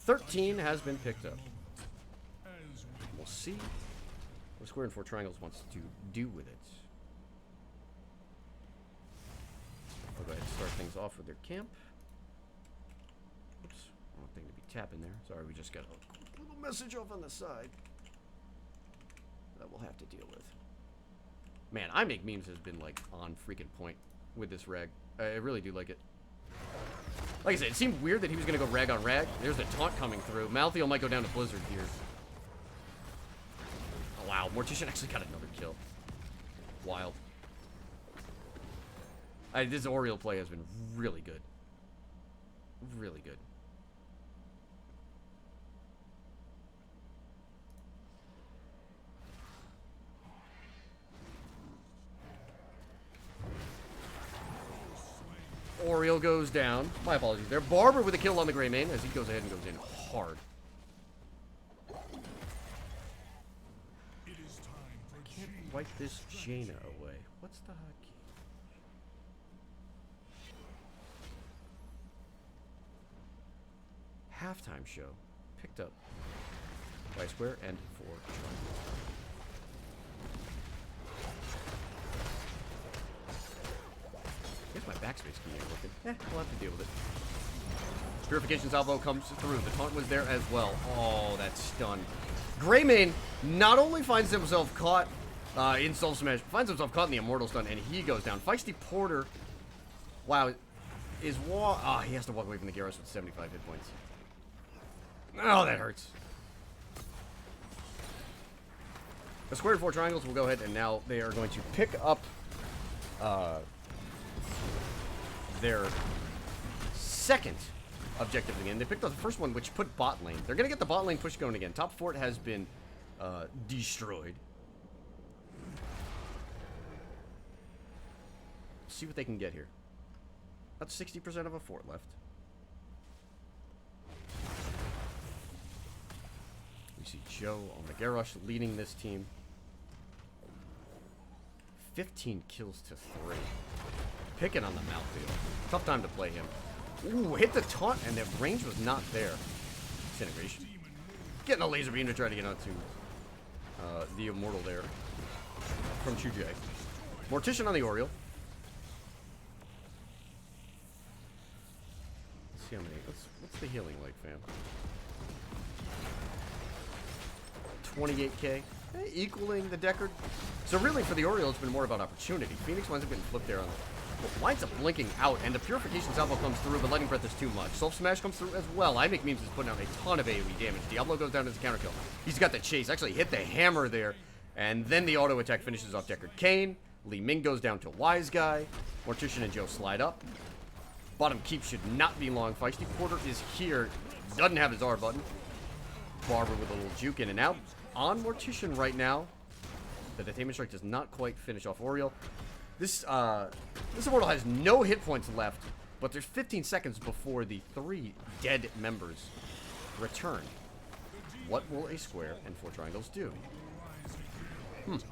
$13 has been picked up. We'll see what Square and 4 Triangles wants to do with it. I'll go ahead and start things off with their camp. Oops, wrong thing to be tapping there. Sorry, we just got a little message off on the side that we'll have to deal with. Man, I Make Memes has been like on freaking point with this rag. I really do like it. Like I said, it seemed weird that he was going to go rag on rag. There's the taunt coming through. Malthael might go down to Blizzard here. Oh, wow. Mortician actually got another kill. Wild. This Oriole play has been really good. Really good. Oriole goes down. My apologies there. Barber with a kill on the Grey Mane as he goes ahead and goes in hard. I can't wipe this Jaina away. What's the hotkey? Halftime show picked up by Square and 4 Triangles. I guess my backspace key ain't working. We'll have to deal with it. Purification salvo comes through. The taunt was there as well. Oh, that stun. Greymane not only finds himself caught in Soul Smash, finds himself caught in the Immortal Stun, and he goes down. Feisty Porter, wow, is he has to walk away from the Gyarados with 75 hit points. Oh, that hurts. The Square and 4 Triangles will go ahead, and now they are going to pick up their second objective again. They picked up the first one, which put bot lane. They're going to get the bot lane push going again. Top fort has been destroyed. See what they can get here. That's 60% of a fort left. We see Joe on the Garrosh leading this team. 15 kills to 3. Picking on the Malthael. Tough time to play him. Ooh, hit the taunt, and the range was not there. Disintegration. Getting a laser beam to try to get onto the Immortal there from Chujay. Mortician on the Oriole. Let's see how many. What's the healing like, fam? 28k. Equaling the Deckard. So really, for the Oriole, it's been more about opportunity. Phoenix winds up getting flipped there on the... winds up blinking out, and the Purification Salvo comes through, but Lightning Breath is too much. Soul Smash comes through as well. I Make Memes is putting out a ton of AoE damage. Diablo goes down as a counter kill. He's got the chase. Actually hit the hammer there, and then the auto attack finishes off Deckard Cain. Li Ming goes down to Wise Guy. Mortician and Joe slide up. Bottom keep should not be long. Feisty Porter is here. Doesn't have his R button. Barber with a little juke in and out. On Mortician right now. The Detainment Strike does not quite finish off Oriole. This Immortal has no hit points left, but there's 15 seconds before the 3 dead members return. What will a Square and 4 Triangles do?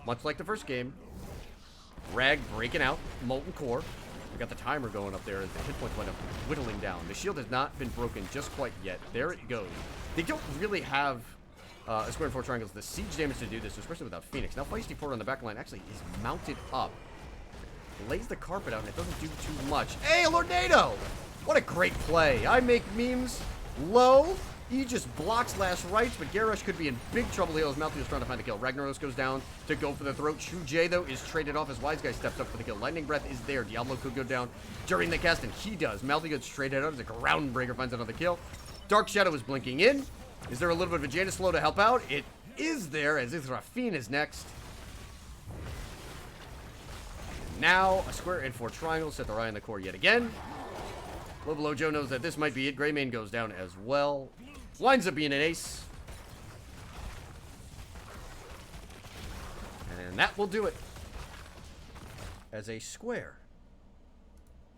Much like the first game, Rag breaking out, Molten Core. We got the timer going up there as the hit points went up, whittling down. The shield has not been broken just quite yet. There it goes. They don't really have a Square and 4 Triangles the siege damage to do this, especially without Phoenix. Now Feisty Porter on the back line actually is mounted up. Lays the carpet out, and it doesn't do too much. Hey, Lordnado! What a great play. I Make Memes low, He just blocks last rites, but Garrosh could be in big trouble here as Malthael's trying to find the kill. Ragnaros goes down to go for the throat. Shu Jay, though, is traded off as Wise Guy steps up for the kill. Lightning Breath is there. Diablo could go down during the cast, and he does. Malthael gets traded out as a Groundbreaker finds another kill. Dark Shadow is blinking in. Is there a little bit of a Janus Slow to help out? It is there, as Rafine is next. And now, a square and 4 triangles set their eye on the core yet again. Low Below Joe knows that this might be it. Greymane goes down as well. Winds up being an ace. And that will do it. As a square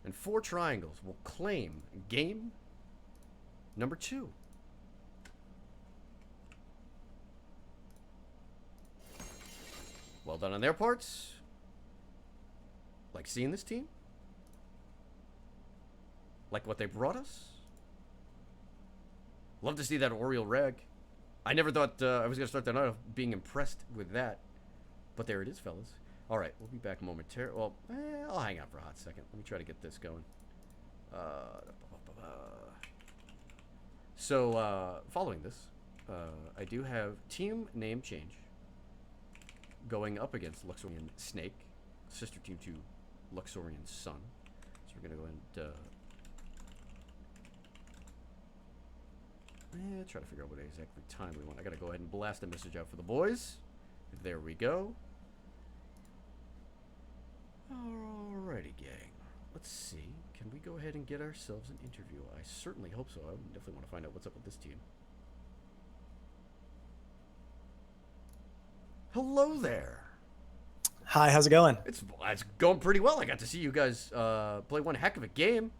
and 4 triangles will claim game number 2. Well done on their parts. Like seeing this team? Like what they brought us? Love to see that Oriole Reg. I never thought I was going to start the night off being impressed with that. But there it is, fellas. All right, we'll be back momentarily. Well, I'll hang out for a hot second. Let me try to get this going. So, following this, I do have team name change going up against Luxorian Snake, sister team to Luxorian Sun. So we're going to go ahead and try to figure out what exactly time we want. I gotta go ahead and blast a message out for the boys. There we go. Alrighty, gang. Let's see. Can we go ahead and get ourselves an interview? I certainly hope so. I definitely want to find out what's up with this team. Hello there. Hi, how's it going? It's going pretty well. I got to see you guys play one heck of a game.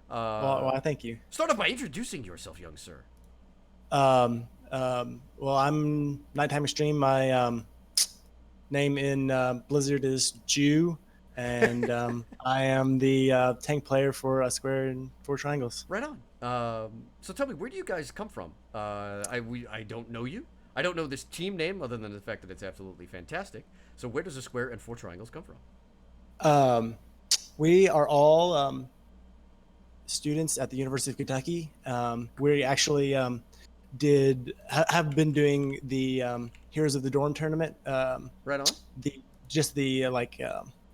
Well, thank you. Start off by introducing yourself, young sir. Well, I'm Nighttime Extreme. My name in Blizzard is Jew, and I am the tank player for a square and 4 triangles. Right on. So tell me, where do you guys come from? I don't know you. I don't know this team name other than the fact that it's absolutely fantastic. So where does a square and 4 triangles come from? We are all students at the University of Kentucky. We actually have been doing the Heroes of the Dorm tournament. Right on. The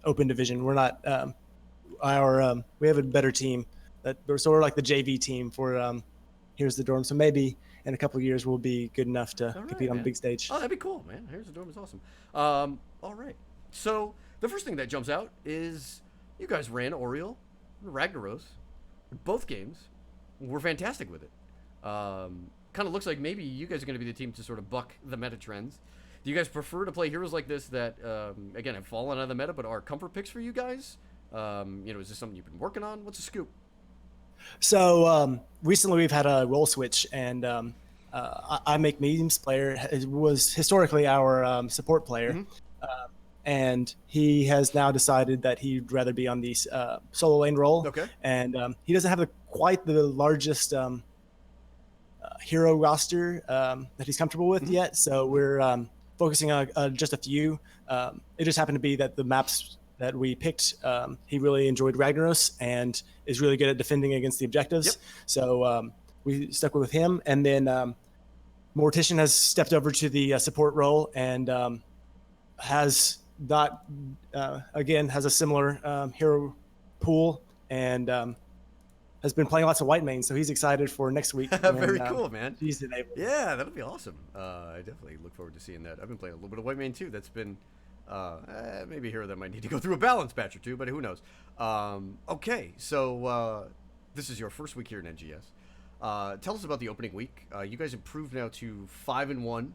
open division. We're not we have a better team. So we're like the JV team for Heroes of the Dorm. So maybe in a couple of years we'll be good enough to compete on the big stage. Oh, that'd be cool, man. Here's the Dorm is awesome. All right. So the first thing that jumps out is you guys ran Oriole and Ragnaros. Both games were fantastic with it. Kind of looks like maybe you guys are going to be the team to sort of buck the meta trends. Do you guys prefer to play heroes like this that, again, have fallen out of the meta but are comfort picks for you guys? Is this something you've been working on? What's the scoop? So recently we've had a role switch, and I make mediums player was historically our support player, and he has now decided that he'd rather be on the solo lane role. Okay. And he doesn't have quite the largest hero roster that he's comfortable with yet, so we're focusing on just a few. It just happened to be that the maps that we picked, he really enjoyed Ragnaros and is really good at defending against the objectives. Yep. So we stuck with him, and then Mortician has stepped over to the support role and has not has a similar hero pool, and has been playing lots of white main, so he's excited for next week. Very cool, man. He's enabled. Yeah, that'll be awesome. I definitely look forward to seeing that. I've been playing a little bit of white main too. That's been maybe a hero that might need to go through a balance patch or two, but who knows. Okay, so this is your first week here in NGS. Tell us about the opening week. You guys improved now to 5-1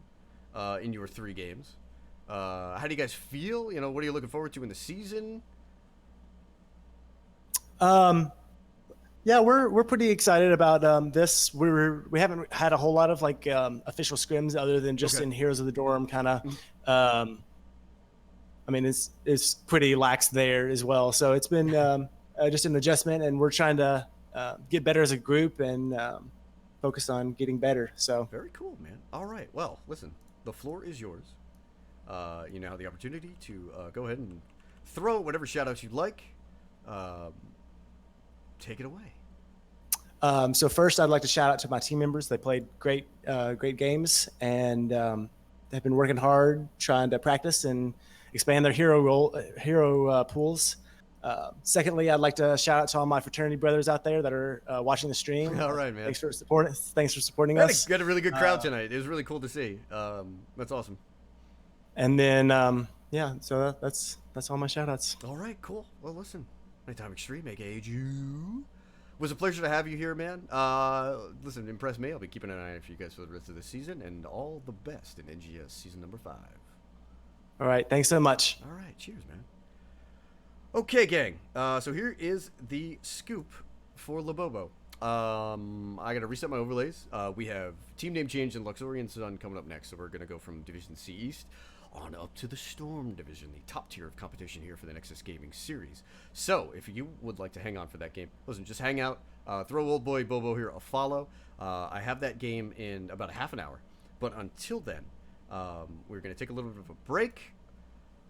in your 3 games. How do you guys feel? What are you looking forward to in the season? Yeah, we're pretty excited about this. We haven't had a whole lot of official scrims other than just in Heroes of the Dorm kind of. It's pretty lax there as well. So it's been just an adjustment, and we're trying to get better as a group and focus on getting better. So very cool, man. All right. Well, listen, the floor is yours. You now have the opportunity to go ahead and throw whatever shout outs you'd like. Take it away. So first, I'd like to shout out to my team members. They played great games, and they've been working hard trying to practice and expand their hero pools. Secondly, I'd like to shout out to all my fraternity brothers out there that are watching the stream. All right, man. Thanks for supporting We us. had a really good crowd tonight. It was really cool to see. That's awesome. And then yeah, so that's all my shout outs. All right, cool. Well, listen, Nighttime Extreme, aka Jew. Was a pleasure to have you here, man. Listen, impress me. I'll be keeping an eye out for you guys for the rest of the season, and all the best in NGS season number 5. All right, thanks so much. All right, cheers, man. Okay, gang. So here is the scoop for Labobo. I gotta reset my overlays. We have team name change in Luxorian Sun coming up next, so we're gonna go from Division C East on up to the Storm Division, the top tier of competition here for the Nexus Gaming series. So, if you would like to hang on for that game, listen, just hang out, throw old boy Bobo here a follow. I have that game in about a half an hour, but until then, we're going to take a little bit of a break.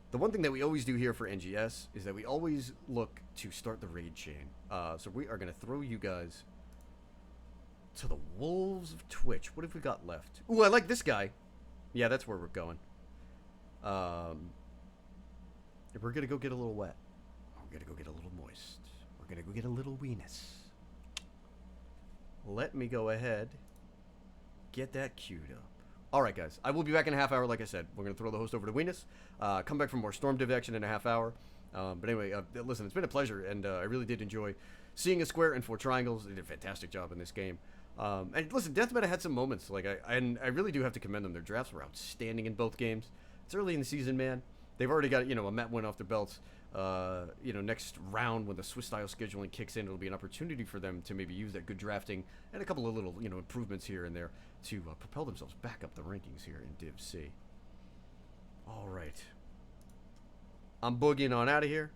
The one thing that we always do here for NGS is that we always look to start the raid chain. So we are going to throw you guys to the Wolves of Twitch. What have we got left? Ooh, I like this guy. Yeah, that's where we're going. We're gonna go get a little wet. We're gonna go get a little moist. We're gonna go get a little weenus. Let me go ahead, get that queued up. Alright, guys, I will be back in a half hour. Like I said, we're gonna throw the host over to Weenus, come back for more Storm Div action in a half hour. But anyway, listen, it's been a pleasure, and I really did enjoy seeing a square and 4 triangles. They did a fantastic job in this game. And listen, DeathMeta had some moments. Like I really do have to commend them. Their drafts were outstanding in both games. It's early in the season, man. They've already got, a Met win off their belts. Next round when the Swiss style scheduling kicks in, it'll be an opportunity for them to maybe use that good drafting and a couple of little, improvements here and there to propel themselves back up the rankings here in Div C. All right. I'm boogieing on out of here.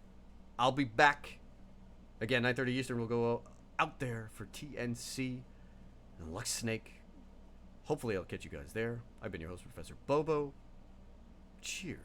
I'll be back. Again, 9:30 Eastern, we'll go out there for TNC and Lux Snake. Hopefully I'll catch you guys there. I've been your host, Professor Bobo. Cheers.